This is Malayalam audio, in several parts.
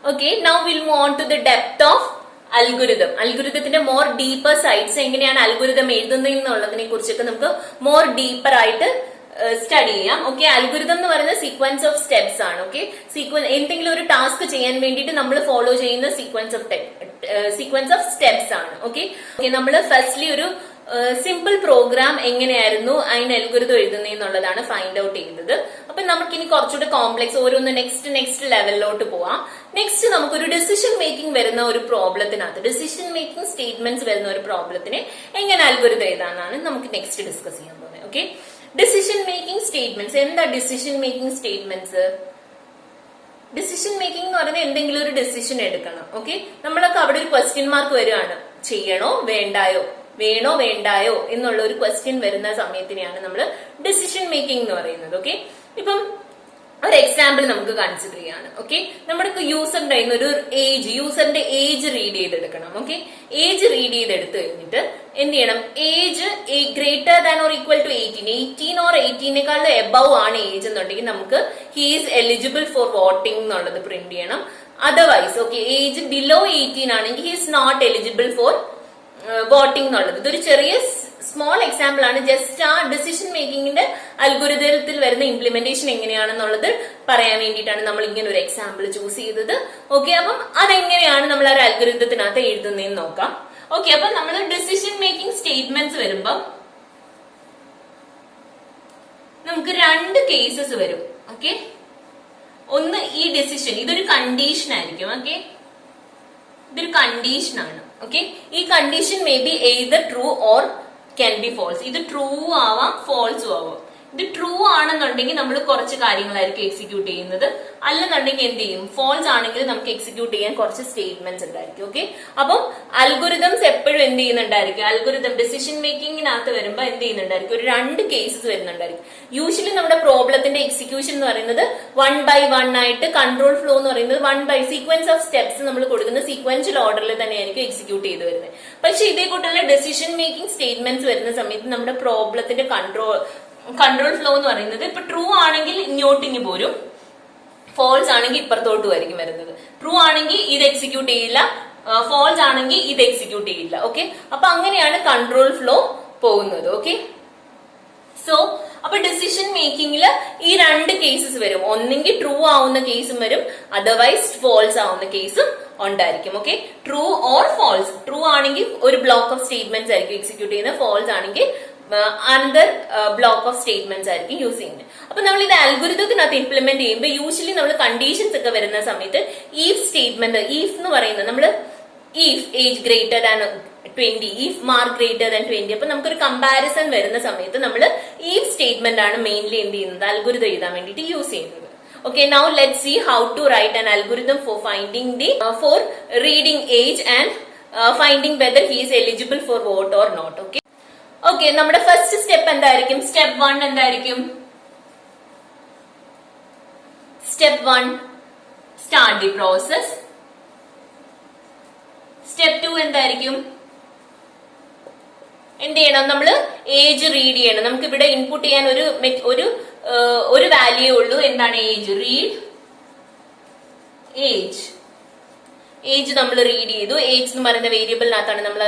Okay, now we'll move on to the depth of algorithm. അൽഗുരിതത്തിന്റെ മോർ ഡീപ്പർ സൈഡ്സ് എങ്ങനെയാണ് അൽഗുരിതം എഴുതുന്നതിനെ കുറിച്ചൊക്കെ നമുക്ക് മോർ ഡീപ്പർ ആയിട്ട് സ്റ്റഡി ചെയ്യാം. ഓക്കെ, അൽഗുരിതം എന്ന് പറയുന്ന സീക്വൻസ് ഓഫ് സ്റ്റെപ്സ് ആണ്. ഓക്കെ, എന്തെങ്കിലും ഒരു ടാസ്ക് ചെയ്യാൻ വേണ്ടിയിട്ട് നമ്മൾ ഫോളോ ചെയ്യുന്ന സീക്വൻസ് ഓഫ് സ്റ്റെപ്സ് ആണ്. ഓക്കെ, നമ്മൾ ഫസ്റ്റ്ലി ഒരു സിമ്പിൾ പ്രോഗ്രാം എങ്ങനെയായിരുന്നു അതിന് അൽഗുരിതം എഴുതുന്നതെന്നുള്ളതാണ് ഫൈൻഡ് ഔട്ട് ചെയ്തത്. അപ്പൊ നമുക്കിനി കുറച്ചുകൂടെ കോംപ്ലക്സ് ഓരോന്ന് നെക്സ്റ്റ് ലെവലിലോട്ട് പോവാം. നെക്സ്റ്റ് നമുക്കൊരു ഡിസിഷൻ മേക്കിംഗ് വരുന്ന ഒരു പ്രോബ്ലത്തിനകത്ത് ഡിസിഷൻ മേക്കിംഗ് സ്റ്റേറ്റ്മെന്റ്സ് വരുന്ന ഒരു പ്രോബ്ലത്തിന് എങ്ങനെ അൽഗുരിതം എഴുതാനാണ് നമുക്ക് നെക്സ്റ്റ് ഡിസ്കസ് ചെയ്യാൻ പോകുന്നത്. Okay, decision making statements. എന്താ decision making statements? Decision making എന്ന് പറയുന്നത് എന്തെങ്കിലും ഒരു ഡിസിഷൻ എടുക്കണം. ഓക്കെ, നമ്മളൊക്കെ അവിടെ ഒരു ക്വസ്റ്റ്യൻ മാർക്ക് വരുവാണ്, ചെയ്യണോ വേണ്ടായോ എന്നുള്ള ഒരു ക്വസ്റ്റ്യൻ വരുന്ന സമയത്തിനെയാണ് നമ്മൾ ഡിസിഷൻ മേക്കിംഗ് എന്ന് പറയുന്നത്. ഓക്കെ, ഇപ്പം ഒരു എക്സാമ്പിൾ നമുക്ക് കൺസിഡർ ചെയ്യാണ്. ഓക്കെ, നമ്മുടെ യൂസറിന്റെ ഒരു യൂസറിന്റെ ഏജ് റീഡ് ചെയ്തെടുക്കണം. ഓക്കെ, ഏജ് റീഡ് ചെയ്തെടുത്ത് കഴിഞ്ഞിട്ട് എന്ത് ചെയ്യണം? Age greater than or equal to 18 or 18 above ആണ് ഏജ് എന്നുണ്ടെങ്കിൽ നമുക്ക് he is eligible for voting എന്നുള്ളത് പ്രിന്റ് ചെയ്യണം. അതർവൈസ് ഓക്കെ, ഏജ് ബിലോ 18 ആണെങ്കിൽ he is not eligible for voting എന്നുള്ളത്. ഇതൊരു ചെറിയ സ്മോൾ എക്സാമ്പിൾ ആണ്. ജസ്റ്റ് ആ ഡിസിഷൻ മേക്കിങ്ങിന്റെ അൽഗുരിതത്തിൽ വരുന്ന ഇംപ്ലിമെന്റേഷൻ എങ്ങനെയാണെന്നുള്ളത് പറയാൻ വേണ്ടിയിട്ടാണ് നമ്മൾ ഇങ്ങനെ ഒരു എക്സാമ്പിൾ ചൂസ് ചെയ്തത്. ഓക്കെ, അപ്പം അതെങ്ങനെയാണ് നമ്മൾ ആ ഒരു അൽഗുരിതത്തിനകത്ത് എഴുതുന്നതെന്ന് നോക്കാം. ഓക്കെ, അപ്പൊ നമ്മൾ ഡിസിഷൻ മേക്കിംഗ് സ്റ്റേറ്റ്മെന്റ്സ് വരുമ്പം നമുക്ക് രണ്ട് കേസസ് വരും. ഓക്കെ, ഒന്ന് ഈ ഡിസിഷൻ ഇതൊരു കണ്ടീഷൻ ആയിരിക്കും. ഓക്കെ, ഇതൊരു കണ്ടീഷൻ ആണ്. ഓക്കെ, ഈ condition may be either true or can be false. ഇത് ട്രൂ ആവാം, ഫോൾസും ആവാം. ഇത് ട്രൂ ആണെന്നുണ്ടെങ്കിൽ നമ്മൾ കുറച്ച് കാര്യങ്ങളായിരിക്കും എക്സിക്യൂട്ട് ചെയ്യുന്നത്. അല്ലെന്നുണ്ടെങ്കിൽ എന്ത് ചെയ്യും? ഫോൾസ് ആണെങ്കിൽ നമുക്ക് എക്സിക്യൂട്ട് ചെയ്യാൻ കുറച്ച് സ്റ്റേറ്റ്മെന്റ്സ് ഉണ്ടായിരിക്കും. ഓക്കെ, അപ്പം അൽഗുരിതംസ് എപ്പോഴും എന്ത് ചെയ്യുന്നുണ്ടായിരിക്കും? അൽഗുരിതം ഡിസിഷൻ മേക്കിങ്ങിനകത്ത് വരുമ്പോൾ എന്ത് ചെയ്യുന്നുണ്ടായിരിക്കും? ഒരു രണ്ട് കേസസ് വരുന്നുണ്ടായിരിക്കും. യൂഷ്വലി നമ്മുടെ പ്രോബ്ലത്തിന്റെ എക്സിക്യൂഷൻ എന്ന് പറയുന്നത് 1 by 1 ആയിട്ട്, കൺട്രോൾ ഫ്ലോ എന്ന് പറയുന്നത് 1 by സീക്വൻസ് ഓഫ് സ്റ്റെപ്സ് നമ്മൾ കൊടുക്കുന്ന സീക്വൻഷ്യൽ ഓർഡറിൽ തന്നെയായിരിക്കും എക്സിക്യൂട്ട് ചെയ്ത് വരുന്നത്. പക്ഷെ ഇതേ കൂട്ടുള്ള ഡിസിഷൻ മേക്കിംഗ് സ്റ്റേറ്റ്മെന്റ്സ് വരുന്ന സമയത്ത് നമ്മുടെ പ്രോബ്ലത്തിന്റെ കൺട്രോൾ ഫ്ലോ എന്ന് പറയുന്നത് ഇപ്പൊ ട്രൂ ആണെങ്കിൽ ഇങ്ങോട്ടിങ്ങ് പോരും, ഫോൾസ് ആണെങ്കിൽ ഇപ്പുറത്തോട്ടും ആയിരിക്കും വരുന്നത്. ട്രൂ ആണെങ്കിൽ ഇത് എക്സിക്യൂട്ട് ചെയ്യില്ല, ഫോൾസ് ആണെങ്കിൽ ഇത് എക്സിക്യൂട്ട് ചെയ്യില്ല. ഓക്കെ, അപ്പൊ അങ്ങനെയാണ് കൺട്രോൾ ഫ്ലോ പോകുന്നത്. ഓക്കെ, സോ അപ്പൊ ഡിസിഷൻ മേക്കിംഗില് ഈ രണ്ട് കേസസ് വരും. ഒന്നെങ്കിൽ ട്രൂ ആവുന്ന കേസും വരും, അതർവൈസ് ഫോൾസ് ആവുന്ന കേസും ഉണ്ടായിരിക്കും. Okay, true or false. True ആണെങ്കിൽ ഒരു ബ്ലോക്ക് ഓഫ് സ്റ്റേറ്റ്മെന്റ്സ് ആയിരിക്കും എക്സിക്യൂട്ട് ചെയ്യുന്നത്, ഫോൾസ് ആണെങ്കിൽ അനദർ ബ്ലോക്ക് ഓഫ് സ്റ്റേറ്റ്മെന്റ്സ് ആയിരിക്കും യൂസ് ചെയ്യുന്നത്. അപ്പൊ നമ്മൾ ഇത് അൽഗുരിതത്തിനകത്ത് ഇംപ്ലിമെന്റ് ചെയ്യുമ്പോൾ യൂഷ്വലി നമ്മൾ കണ്ടീഷൻസ് ഒക്കെ വരുന്ന സമയത്ത് ഈഫ് സ്റ്റേറ്റ്മെന്റ്, ഈഫ് എന്ന് പറയുന്നത് നമ്മൾ if age greater than 20, if mark greater than 20. അപ്പൊ നമുക്കൊരു കമ്പാരിസൺ വരുന്ന സമയത്ത് നമ്മൾ ഈഫ് സ്റ്റേറ്റ്മെന്റ് ആണ് മെയിൻലി എന്ത് ചെയ്യുന്നത്? അൽഗുരിതം എഴുതാൻ വേണ്ടിയിട്ട് യൂസ് ചെയ്യുന്നത്. Okay, now let's see how to write an algorithm for for reading age and finding whether he is eligible for vote or not. Okay. Okay, നമ്മുടെ ഫസ്റ്റ് സ്റ്റെപ്പ് എന്തായിരിക്കും? സ്റ്റെപ്പ് 1 എന്തായിരിക്കും? Step 1 start the process. Step 2 എന്തായിരിക്കും? എന്ത് ചെയ്യണം? നമ്മൾ ഏജ് റീഡ് ചെയ്യണം. നമുക്ക് ഇവിടെ ഇൻപുട്ട് ചെയ്യാൻ ഒരു വാല്യൂ ഉള്ളൂ. എന്താണ്? ഏജ്. റീഡ് ഏജ് നമ്മൾ റീഡ് ചെയ്തു. ഏജ് എന്ന് പറയുന്ന വേരിയബിളിനകത്താണ് നമ്മൾ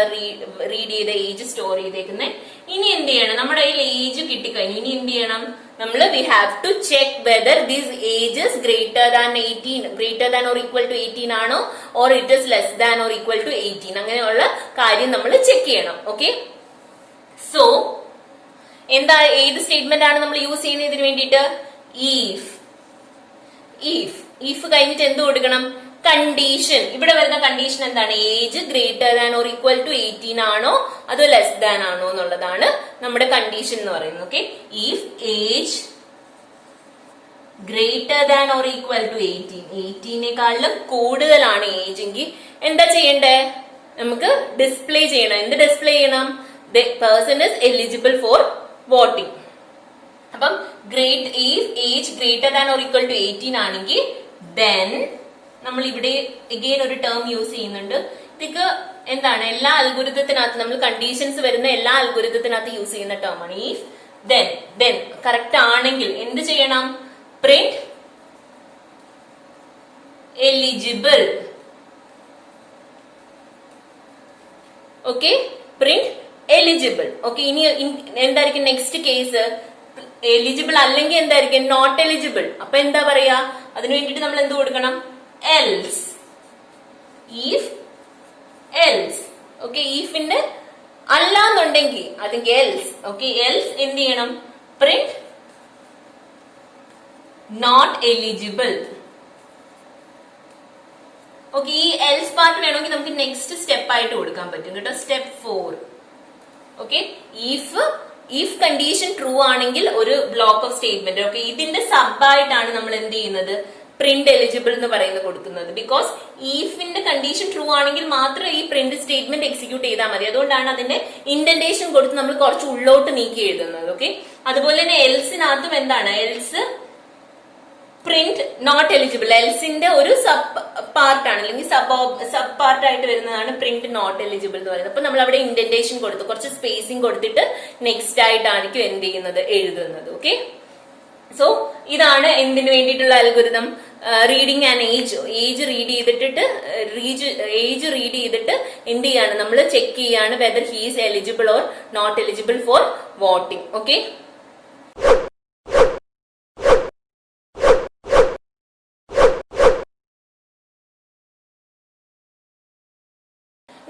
റീഡ് ചെയ്ത ഏജ് സ്റ്റോർ ചെയ്തേക്കുന്നത്. ഇനി എന്ത് ചെയ്യണം? നമ്മുടെ കയ്യിൽ ഏജ് കിട്ടിക്കഴിഞ്ഞു. ഇനി എന്ത് ചെയ്യണം? നമ്മൾ we have to check whether this age is greater than or equal to 18 ആണോ, or it is less than or equal to 18. അങ്ങനെയുള്ള കാര്യം നമ്മൾ ചെക്ക് ചെയ്യണം. ഓക്കെ, സോ എന്താ, ഏത് സ്റ്റേറ്റ്മെന്റ് ആണ് നമ്മൾ യൂസ് ചെയ്യുന്നതിന് വേണ്ടിയിട്ട്? ഈഫ് കഴിഞ്ഞിട്ട് എന്ത് കൊടുക്കണം? കണ്ടീഷൻ. ഇവിടെ വരുന്ന കണ്ടീഷൻ എന്താണ്? Age greater than or equal to 18 ആണോ അതോ ലെസ് ദാൻ ആണോ എന്നുള്ളതാണ് നമ്മുടെ കണ്ടീഷൻ എന്ന് പറയുന്നത്. Okay, if age greater than or equal to 18 കൂടുതലാണ് ഏജ് എങ്കിൽ എന്താ ചെയ്യണ്ടേ? നമുക്ക് ഡിസ്പ്ലേ ചെയ്യണം. എന്ത് ഡിസ്പ്ലേ ചെയ്യണം? The person is eligible for voting. അപ്പം age greater than or equal to 18 ആണെങ്കിൽ then നമ്മൾ ഇവിടെ അഗെയിൻ ഒരു ടേം യൂസ് ചെയ്യുന്നുണ്ട്. ഇതൊക്കെ എന്താണ്? എല്ലാ അൽഗുരിതത്തിനകത്ത് നമ്മൾ കണ്ടീഷൻസ് വരുന്ന എല്ലാ അൽഗുരിതത്തിനകത്ത് യൂസ് ചെയ്യുന്ന ടേം ആണ്. ഇഫ് then കറക്റ്റ് ആണെങ്കിൽ എന്ത് ചെയ്യണം? Print eligible. Okay, print eligible. Okay, ഇനി എന്തായിരിക്കും നെക്സ്റ്റ് കേസ്? എലിജിബിൾ അല്ലെങ്കിൽ എന്തായിരിക്കും? Not eligible. അപ്പൊ എന്താ പറയാ? അതിനു വേണ്ടിട്ട് നമ്മൾ എന്ത് കൊടുക്കണം? എൽസ്. if else. Okay, ifന്റെ അല്ലാന്നുണ്ടെങ്കിൽ അല്ലെങ്കിൽ എൽസ്. ഓക്കെ, എൽസ് എന്ത് ചെയ്യണം? Print not eligible. ഓക്കെ, ഈ എൽസ് പാർട്ട് വേണമെങ്കിൽ നമുക്ക് നെക്സ്റ്റ് സ്റ്റെപ്പ് ആയിട്ട് കൊടുക്കാൻ പറ്റും കേട്ടോ. Step 4. Okay, if condition true ആണെങ്കിൽ ഒരു ബ്ലോക്ക് ഓഫ് സ്റ്റേറ്റ്മെന്റ്. ഓക്കെ, ഇതിന്റെ സബ് ആയിട്ടാണ് നമ്മൾ എന്ത് ചെയ്യുന്നത്? പ്രിന്റ് എലിജിബിൾ എന്ന് പറയുന്നത് കൊടുക്കുന്നത്. ബിക്കോസ് ഈഫിന്റെ കണ്ടീഷൻ ട്രൂ ആണെങ്കിൽ മാത്രം ഈ പ്രിന്റ് സ്റ്റേറ്റ്മെന്റ് എക്സിക്യൂട്ട് ചെയ്താൽ മതി. അതുകൊണ്ടാണ് അതിന്റെ ഇൻഡന്റേഷൻ കൊടുത്ത് നമ്മൾ കുറച്ച് ഉള്ളോട്ട് നീക്കി എഴുതുന്നത്. ഓക്കെ, അതുപോലെ തന്നെ എൽസിനകത്തും എന്താണ്? Else print not eligible. എൽസിന്റെ ഒരു സബ് പാർട്ടാണ് അല്ലെങ്കിൽ സബ് പാർട്ട് ആയിട്ട് വരുന്നതാണ് പ്രിന്റ് നോട്ട് എലിജിബിൾ എന്ന് പറയുന്നത്. അപ്പൊ നമ്മൾ അവിടെ ഇൻഡന്റേഷൻ കൊടുത്തു, കുറച്ച് സ്പേസിംഗ് കൊടുത്തിട്ട് നെക്സ്റ്റ് ആയിട്ടായിരിക്കും എന്ത് ചെയ്യുന്നത്? എഴുതുന്നത്. ഓക്കെ, സോ ഇതാണ് എന്തിനു വേണ്ടിയിട്ടുള്ള algorithm? Reading and age read ചെയ്തിട്ട് എന്ത് ചെയ്യാണ്? നമ്മൾ ചെക്ക് ചെയ്യാണ് whether he is eligible or not eligible for voting. Okay,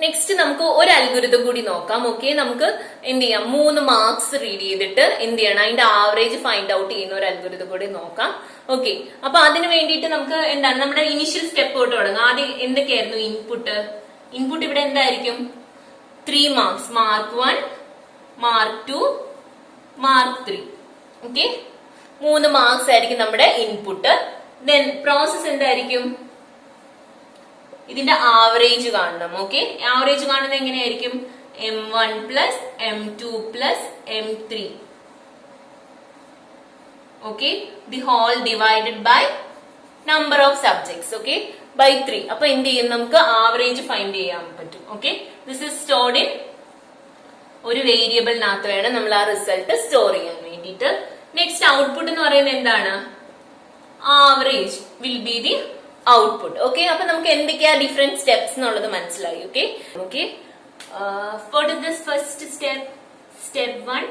next നമുക്ക് ഒരു അൽഗോരിതം കൂടി നോക്കാം. ഓക്കെ, നമുക്ക് എന്ത് ചെയ്യാം? 3 മാർക്സ് റീഡ് ചെയ്തിട്ട് എന്ത് ചെയ്യണം? അതിന്റെ ആവറേജ് ഫൈൻഡ് ഔട്ട് ചെയ്യുന്ന ഒരു അൽഗോരിതം കൂടി നോക്കാം. ഓക്കെ, അപ്പൊ അതിന് വേണ്ടിയിട്ട് നമുക്ക് എന്താണ്? നമ്മുടെ ഇനിഷ്യൽ സ്റ്റെപ്പ് തൊട്ട് തുടങ്ങാം. ആദ്യം എന്തൊക്കെയായിരുന്നു ഇൻപുട്ട്? ഇൻപുട്ട് ഇവിടെ എന്തായിരിക്കും? 3 marks. Mark 1, mark 2, mark 3. Okay, 3 marks ആയിരിക്കും നമ്മുടെ ഇൻപുട്ട്. ദെൻ പ്രോസസ് എന്തായിരിക്കും? ഇതിന്റെ ആവറേജ് കാണണം. ഓക്കെ, ആവറേജ് കാണുന്നത് എങ്ങനെയായിരിക്കും? M1 plus M2 plus M3. Okay, the whole divided by number of subjects. Okay, by 3. അപ്പൊ എന്ത് ചെയ്യും? നമുക്ക് ആവറേജ് ഫൈൻഡ് ചെയ്യാൻ പറ്റും. Okay, this is stored in ഒരു വേരിയബിളിനകത്ത് വേണം നമ്മൾ ആ റിസൾട്ട് സ്റ്റോർ ചെയ്യാൻ വേണ്ടിയിട്ട്. നെക്സ്റ്റ് ഔട്ട്പുട്ട് എന്ന് പറയുന്നത് എന്താണ്? Average will be the output. Okay, അപ്പൊ നമുക്ക് എന്തൊക്കെയാ ഡിഫറെന്റ് സ്റ്റെപ്സ് എന്നുള്ളത് മനസ്സിലായി. Okay, okay, what is this first step? Step 1,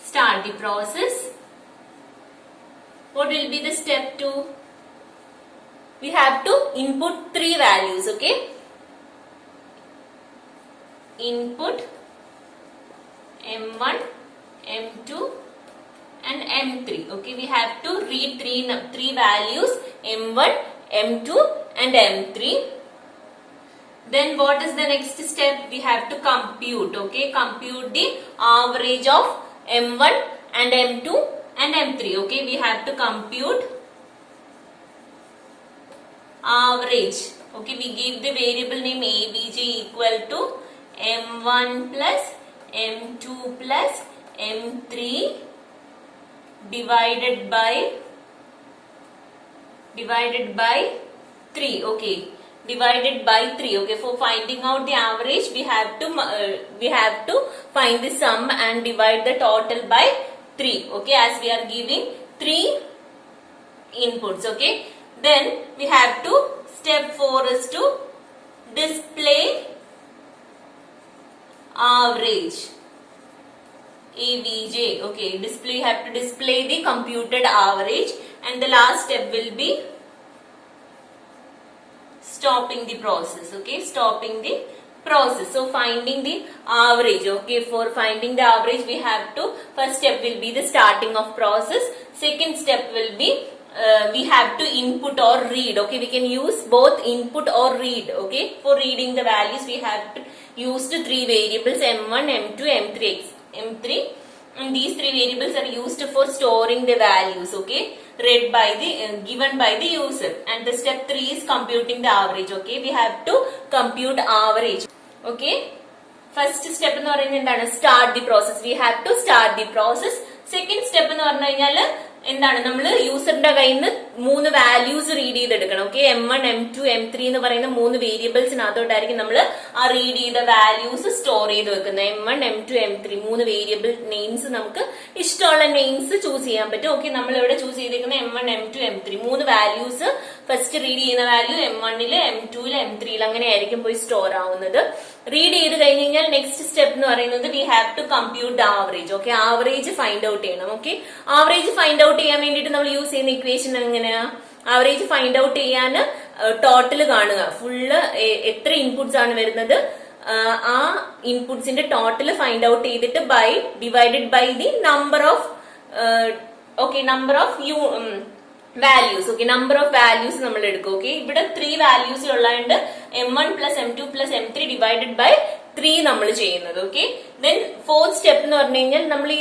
start the process. What will be the step 2? We have to input 3 values. Okay, input M1, M2 and M3. Okay, we have to read three values, M1, M2 and M3. Then what is the next step? We have to compute. Okay, compute the average of M1 and M2 and M3. Okay, we have to compute average. Okay, we give the variable name ABJ equal to M1 plus M2 plus M3 divided by 3. Okay, divided by 3. Okay, for finding out the average we have to find the sum and divide the total by 3. Okay, as we are giving 3 inputs. Okay, then we have to step 4 is to display average AVJ. Okay, display, have to display the computed average, and the last step will be stopping the process. Okay, stopping the process. So finding the average. Okay, for finding the average we have to, first step will be the starting of process. Second step will be we have to input or read. Okay, we can use both input or read. Okay, for reading the values we have to use 3 variables M1, M2, M3, and these 3 variables are used for storing the values. Okay, read by the given by the user. And the step 3 is computing the average. Okay, we have to compute average. Okay, first step എന്ന് പറയുന്നത് എന്താണ്? Start the process. We have to start the process. Second step എന്ന് പറഞ്ഞു കഴിഞ്ഞാൽ എന്താണ്? നമ്മൾ യൂസറിന്റെ കയ്യിൽ നിന്ന് 3 വാല്യൂസ് റീഡ് ചെയ്തെടുക്കണം. ഓക്കെ, M1, M2, M3 എന്ന് പറയുന്ന 3 വേരിയബിൾസിനകത്തോട്ടായിരിക്കും നമ്മൾ ആ റീഡ് ചെയ്ത വാല്യൂസ് സ്റ്റോർ ചെയ്ത് വെക്കുന്നത്. M1, M2, M3 3 variable names നമുക്ക് ഇഷ്ടമുള്ള നെയിംസ് ചൂസ് ചെയ്യാൻ പറ്റും. ഓക്കെ, നമ്മൾ ഇവിടെ ചൂസ് ചെയ്തിരിക്കുന്ന M1, M2, M3 3 values first read ചെയ്യുന്ന വാല്യൂ M1 M2 M3 അങ്ങനെ ആയിരിക്കും പോയി സ്റ്റോർ ആവുന്നത്. റീഡ് ചെയ്ത് കഴിഞ്ഞ് കഴിഞ്ഞാൽ നെക്സ്റ്റ് സ്റ്റെപ്പ് എന്ന് പറയുന്നത് we have to compute the average. Okay, average find out ചെയ്യണം. ഓക്കെ, ആവറേജ് ഫൈൻഡ് ഔട്ട് ചെയ്യാൻ വേണ്ടിയിട്ട് നമ്മൾ യൂസ് ചെയ്യുന്ന ഇക്വേഷൻ എങ്ങനെയാ? ആവറേജ് ഫൈൻഡ് ഔട്ട് ചെയ്യാൻ ടോട്ടൽ കാണുക, ഫുള്ള് എത്ര ഇൻപുട്സ് ആണ് വരുന്നത് ആ ഇൻപുട്സിന്റെ ടോട്ടൽ ഫൈൻഡ് ഔട്ട് ചെയ്തിട്ട് divided by the number of values. Okay, number of values നമ്മൾ എടുക്കും. ഓക്കെ, ഇവിടെ 3 വാല്യൂസ് ഉള്ളതുകൊണ്ട് M1 + M2 + M3 divided by 3 നമ്മൾ ചെയ്യുന്നത്. ഓക്കെ, ദെൻ ഫോർത്ത് സ്റ്റെപ്പ് എന്ന് പറഞ്ഞു കഴിഞ്ഞാൽ നമ്മൾ ഈ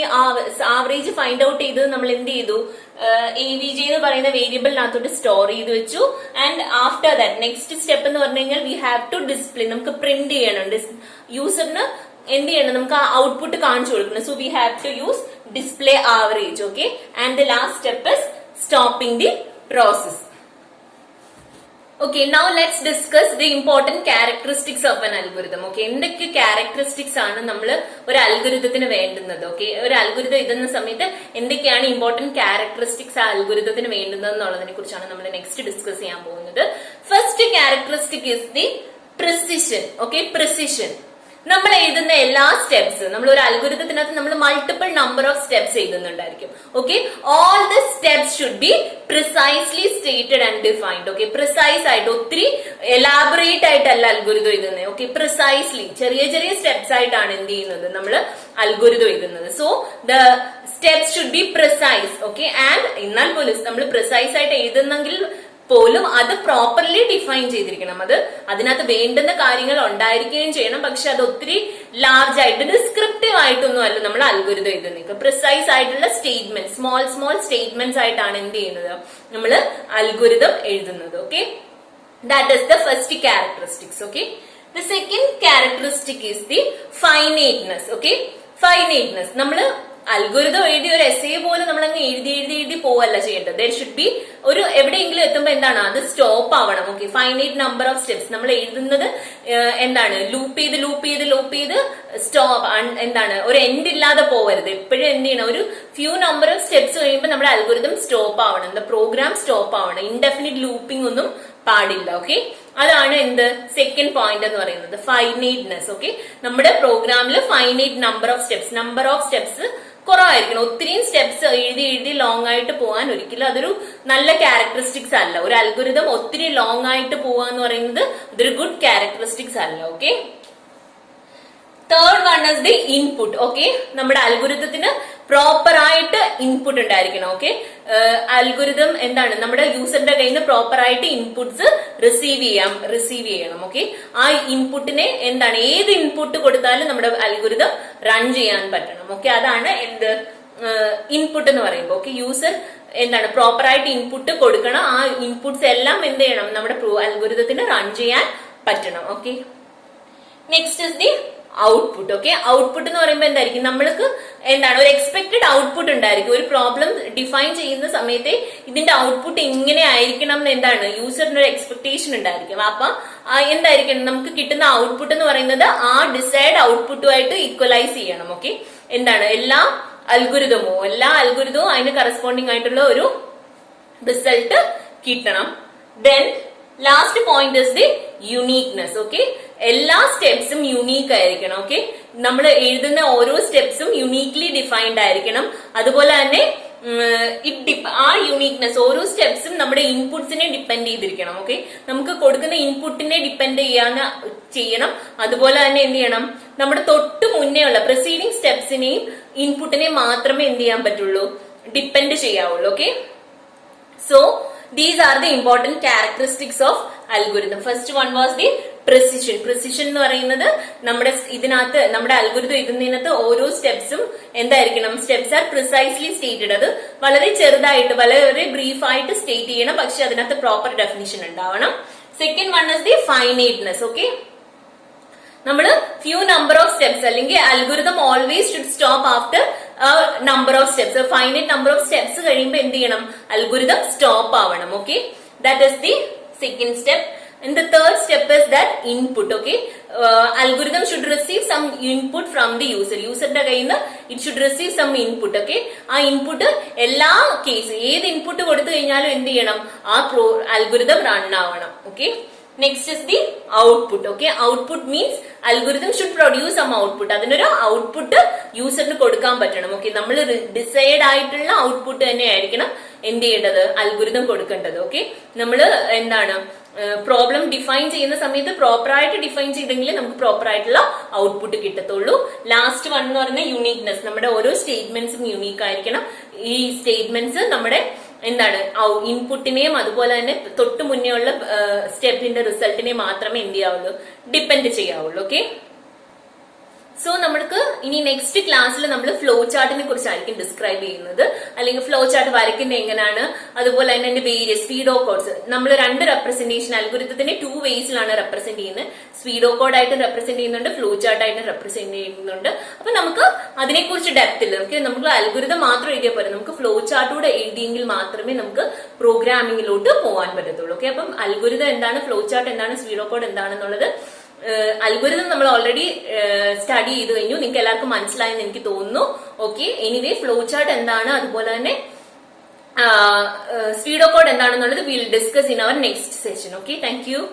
ആവറേജ് ഫൈൻഡ് ഔട്ട് ചെയ്തത് നമ്മൾ എന്ത് ചെയ്തു? AVG എന്ന് പറയുന്ന വേരിയബിളിനകത്തോട്ട് സ്റ്റോർ ചെയ്ത് വെച്ചു. And after that next step എന്ന് പറഞ്ഞു കഴിഞ്ഞാൽ വി ഹാവ് ടു ഡിസ്പ്ലേ, നമുക്ക് പ്രിന്റ് ചെയ്യണം. യൂസറിന് എന്ത് ചെയ്യണം? നമുക്ക് ആ ഔട്ട്പുട്ട് കാണിച്ചു കൊടുക്കണം. So we have to use display average. Okay, and the last step is stopping the process. Okay, now let's discuss the important characteristics of an algorithm. Okay, എന്തൊക്കെ ക്യാരക്ടറിസ്റ്റിക്സ് ആണ് നമ്മൾ ഒരു അൽഗോരിതത്തിന് വേണ്ടുന്നത്? ഓക്കെ, ഒരു അൽഗോരിതം എഴുതുന്ന സമയത്ത് എന്തൊക്കെയാണ് ഇമ്പോർട്ടന്റ് ക്യാരക്ടറിസ്റ്റിക്സ് ആ അൽഗോരിതത്തിന് വേണ്ടുന്നത് എന്നുള്ളതിനെ കുറിച്ചാണ് നമ്മൾ നെക്സ്റ്റ് ഡിസ്കസ് ചെയ്യാൻ പോകുന്നത്. First characteristic is the precision. Okay, precision. നമ്മൾ എഴുതുന്ന എല്ലാ സ്റ്റെപ്സ്, നമ്മൾ ഒരു അൽഗോരിതത്തിനകത്ത് നമ്മൾ മൾട്ടിപ്പിൾ നമ്പർ ഓഫ് സ്റ്റെപ്സ് എഴുതുന്നുണ്ടായിരിക്കും. Okay, all the steps should be precisely stated and defined. Okay, precise ആയിട്ട്, ഒത്തിരി എലാബറേറ്റ് ആയിട്ടല്ല അൽഗോരിതം എഴുതുന്നത്. ഓക്കെ, പ്രിസൈസ്ലി ചെറിയ ചെറിയ സ്റ്റെപ്സ് ആയിട്ടാണ് എന്ത് ചെയ്യുന്നത്? നമ്മൾ അൽഗോരിതം എഴുതുന്നത്. So the steps should B precise. Okay, and എന്നാൽ പോലും നമ്മൾ പ്രിസൈസ് ആയിട്ട് എഴുതുന്നെങ്കിൽ പോലും അത് പ്രോപ്പർലി ഡിഫൈൻ ചെയ്തിരിക്കണം. അതിനകത്ത് വേണ്ടുന്ന കാര്യങ്ങൾ ഉണ്ടായിരിക്കുകയും ചെയ്യണം. പക്ഷെ അത് ഒത്തിരി ലാർജ് ആയിട്ട് ഡിസ്ക്രിപ്റ്റീവ് ആയിട്ടൊന്നും അല്ല നമ്മൾ അൽഗോരിതം എഴുതുന്നത്. പ്രിസൈസ് ആയിട്ടുള്ള സ്റ്റേറ്റ്മെന്റ്, സ്മോൾ സ്റ്റേറ്റ്മെന്റ്സ് ആയിട്ടാണ് എന്ത് ചെയ്യുന്നത്? നമ്മൾ അൽഗോരിതം എഴുതുന്നത്. Okay, that is the first characteristics. Okay, the second characteristic is the finiteness. Okay, finiteness. നമ്മള് അൽഗോരിതം എഴുതി ഒരു എസ്സേ പോലെ നമ്മൾ അങ്ങ് എഴുതി പോവല്ല ചെയ്യേണ്ടത്. ദർ ഷുഡ് ബി ഒരു എവിടെയെങ്കിലും എത്തുമ്പോൾ എന്താണ്? അത് സ്റ്റോപ്പ് ആവണം. Okay, finite number of steps. നമ്മൾ എഴുതുന്നത് എന്താണ്? ലൂപ്പ് ചെയ്ത് സ്റ്റോപ്പ്, എന്താണ്? ഒരു എൻഡ് ഇല്ലാതെ പോവരുത്. എപ്പോഴും എന്ത് ചെയ്യണം? ഒരു ഫ്യൂ നമ്പർ ഓഫ് സ്റ്റെപ്സ് കഴിയുമ്പോൾ നമ്മുടെ അൽഗോരിതം സ്റ്റോപ്പ് ആവണം, പ്രോഗ്രാം സ്റ്റോപ്പ് ആവണം. ഇൻഡെഫിനിറ്റ് ലൂപ്പിംഗ് ഒന്നും പാടില്ല. ഓക്കെ, അതാണ് എന്ത്? സെക്കൻഡ് പോയിന്റ് എന്ന് പറയുന്നത് ഫൈനൈറ്റ്നെസ്. ഓക്കെ, നമ്മുടെ പ്രോഗ്രാമിൽ ഫൈനൈറ്റ് നമ്പർ ഓഫ് സ്റ്റെപ്സ് കുറവായിരിക്കണം. ഒത്തിരിയും സ്റ്റെപ്സ് എഴുതി ലോങ് ആയിട്ട് പോകാൻ ഒരിക്കലും അതൊരു നല്ല ക്യാരക്ടറിസ്റ്റിക്സ് അല്ല. ഒരു അൽഗോരിതം ഒത്തിരി ലോങ് ആയിട്ട് പോവാന്ന് പറയുന്നത് അതൊരു ഗുഡ് ക്യാരക്ടറിസ്റ്റിക്സ് അല്ല. Okay, third one is the input. Okay, നമ്മുടെ അൽഗോരിതത്തിന് പ്രോപ്പർ ആയിട്ട് ഇൻപുട്ട് ഉണ്ടായിരിക്കണം. ഓക്കെ, അൽഗോരിതം എന്താണ്? നമ്മുടെ യൂസറിന്റെ കയ്യിൽ നിന്ന് പ്രോപ്പർ ആയിട്ട് ഇൻപുട്സ് റിസീവ് ചെയ്യണം. ഓക്കെ, ആ ഇൻപുട്ടിനെ എന്താണ്? ഏത് ഇൻപുട്ട് കൊടുത്താലും നമ്മുടെ അൽഗോരിതം റൺ ചെയ്യാൻ പറ്റണം. ഓക്കെ, അതാണ് എന്ത്? ഇൻപുട്ട് എന്ന് പറയുമ്പോൾ. ഓക്കെ, യൂസർ എന്താണ്? പ്രോപ്പർ ആയിട്ട് ഇൻപുട്ട് കൊടുക്കണം. ആ ഇൻപുട്സ് എല്ലാം എന്ത് ചെയ്യണം? നമ്മുടെ അൽഗോരിതത്തിന് റൺ ചെയ്യാൻ പറ്റണം. Okay, next is the output. Okay, output എന്ന് പറയുമ്പോൾ എന്തായിരിക്കും? നമ്മൾക്ക് എന്താണ്? ഒരു എക്സ്പെക്ടഡ് ഔട്ട്പുട്ട് ഉണ്ടായിരിക്കും. ഒരു പ്രോബ്ലം ഡിഫൈൻ ചെയ്യുന്ന സമയത്ത് ഇതിന്റെ ഔട്ട്പുട്ട് എങ്ങനെ ആയിരിക്കണം എന്ന് എന്താണ്? യൂസറിന് ഒരു എക്സ്പെക്ടേഷൻ ഉണ്ടായിരിക്കും. അപ്പൊ എന്തായിരിക്കണം? നമുക്ക് കിട്ടുന്ന ഔട്ട്പുട്ട് എന്ന് പറയുന്നത് ആ ഡിസൈഡ് ഔട്ട്പുട്ടുമായിട്ട് ഈക്വലൈസ് ചെയ്യണം. ഓക്കെ, എന്താണ്? എല്ലാ അൽഗോരിതവും അതിന് കറസ്പോണ്ടിങ് ആയിട്ടുള്ള ഒരു റിസൾട്ട് കിട്ടണം. Then last point is the uniqueness. Okay, എല്ലാ സ്റ്റെപ്സും യുണീക്ക് ആയിരിക്കണം. ഓക്കെ, നമ്മൾ എഴുതുന്ന ഓരോ സ്റ്റെപ്സും യുണീക്ലി ഡിഫൈൻഡ് ആയിരിക്കണം. അതുപോലെ തന്നെ ആ യുണീക്നെസ് ഓരോ സ്റ്റെപ്സും നമ്മുടെ ഇൻപുട്സിനെ ഡിപ്പെൻഡ് ചെയ്തിരിക്കണം. ഓക്കെ, നമുക്ക് കൊടുക്കുന്ന ഇൻപുട്ടിനെ ഡിപ്പെൻഡ് ചെയ്യണം. അതുപോലെ തന്നെ എന്ത് ചെയ്യണം? നമ്മുടെ തൊട്ട് മുന്നേ ഉള്ള പ്രിസീഡിങ് സ്റ്റെപ്സിനെയും ഇൻപുട്ടിനെ മാത്രമേ എന്ത് ചെയ്യാൻ പറ്റുള്ളൂ? ഡിപ്പെൻഡ് ചെയ്യാവുള്ളൂ. Okay, so these are the important characteristics of algorithm. First one was the precision. Precision എന്ന് പറയുന്നത് നമ്മുടെ അൽഗോരിതം എഴുതുന്നതിനകത്ത് ഓരോ സ്റ്റെപ്സും എന്തായിരിക്കണം? Steps are precisely stated. അത് വളരെ ചെറുതായിട്ട് വളരെ ബ്രീഫ് ആയിട്ട് സ്റ്റേറ്റ് ചെയ്യണം. പക്ഷെ അതിനകത്ത് പ്രോപ്പർ ഡെഫിനിഷൻ ഉണ്ടാവണം. Second one is the finiteness. Okay, നമ്മൾ ഫ്യൂ നമ്പർ ഓഫ് സ്റ്റെപ്സ്, അല്ലെങ്കിൽ algorithm always should stop after number of steps. Finite number of steps കഴിയുമ്പോൾ എന്ത് ചെയ്യണം? അൽഗോരിതം സ്റ്റോപ്പ് ആവണം. Okay, that is the second step. And the third step is that input. Okay, algorithm should receive some input from the user. User it should receive some input. Okay, ആ ഇൻപുട്ട് എല്ലാ കേസ് ഏത് ഇൻപുട്ട് കൊടുത്തു കഴിഞ്ഞാലും എന്ത് ചെയ്യണം, ആ algorithm റൺ ആവണം. Okay, next is the output. Okay, output means algorithm should produce some output. അതിനൊരു ഔട്ട്പുട്ട് യൂസറിന് കൊടുക്കാൻ പറ്റണം. ഓക്കെ, നമ്മൾ ഡിസൈഡ് ആയിട്ടുള്ള ഔട്ട്പുട്ട് തന്നെ ആയിരിക്കണം എന്ത് ചെയ്യേണ്ടത്, അൽഗുരിതം കൊടുക്കേണ്ടത്. ഓക്കെ, നമ്മൾ എന്താണ് പ്രോബ്ലം ഡിഫൈൻ ചെയ്യുന്ന സമയത്ത് പ്രോപ്പറായിട്ട് ഡിഫൈൻ ചെയ്തെങ്കിൽ നമുക്ക് പ്രോപ്പർ ആയിട്ടുള്ള ഔട്ട്പുട്ട് കിട്ടത്തുള്ളൂ. ലാസ്റ്റ് വൺ എന്ന് പറയുന്ന യുണീക്നെസ്. നമ്മുടെ ഓരോ സ്റ്റേറ്റ്മെന്റ്സും യുണീക്ക് ആയിരിക്കണം. ഈ സ്റ്റേറ്റ്മെന്റ്സ് നമ്മുടെ എന്താണ് ഇൻപുട്ടിനെയും അതുപോലെ തന്നെ തൊട്ട് മുന്നേ ഉള്ള സ്റ്റെപ്പിന്റെ റിസൾട്ടിനെ മാത്രമേ എന്ത് ചെയ്യാവുള്ളൂ, ഡിപ്പെൻഡ് ചെയ്യാവുള്ളൂ. ഓക്കെ, സോ നമ്മൾക്ക് ഇനി നെക്സ്റ്റ് ക്ലാസ്സിൽ നമ്മൾ ഫ്ലോ ചാർട്ടിനെ കുറിച്ചായിരിക്കും ഡിസ്ക്രൈബ് ചെയ്യുന്നത്, അല്ലെങ്കിൽ ഫ്ലോ ചാർട്ട് വരയ്ക്കുന്നത് എങ്ങനെയാണ്, അതുപോലെ തന്നെ അതിന്റെ വേരിയസ് സ്പീഡോ കോഡ്സ്. നമ്മൾ രണ്ട് റെപ്രസെന്റേഷൻ അൽഗോരിതത്തിനെ 2 വേസിലാണ് റെപ്രസെന്റ് ചെയ്യുന്നത്. സ്പീഡോ കോഡ് ആയിട്ട് റെപ്രസെന്റ് ചെയ്യുന്നുണ്ട്, ഫ്ലോ ചാർട്ട് ആയിട്ട് റെപ്രസെന്റ് ചെയ്യുന്നുണ്ട്. അപ്പൊ നമുക്ക് അതിനെക്കുറിച്ച് ഡെപ്തിൽ നമുക്ക് അൽഗോരിതം മാത്രം എഴുതിയാൽ പോരെ, നമുക്ക് ഫ്ലോ ചാർട്ടൂടെ എഴുതിയെങ്കിൽ മാത്രമേ നമുക്ക് പ്രോഗ്രാമിംഗിലോട്ട് പോകാൻ പറ്റത്തുള്ളൂ. ഓക്കെ, അപ്പം അൽഗോരിതം എന്താണ്, ഫ്ലോ ചാർട്ട് എന്താണ്, സ്പീഡോ കോഡ് എന്താണെന്നുള്ളത് അൽഗോരിതം നമ്മൾ ഓൾറെഡി സ്റ്റഡി ചെയ്ത് കഴിഞ്ഞു. നിങ്ങൾക്ക് എല്ലാവർക്കും മനസ്സിലായെന്ന് എനിക്ക് തോന്നുന്നു. ഓക്കെ, എനിവേ ഫ്ലോ ചാർട്ട് എന്താണ്, അതുപോലെ തന്നെ സ്പീഡോ കോഡ് എന്താണെന്നുള്ളത് will discuss in our next session. Okay, thank U.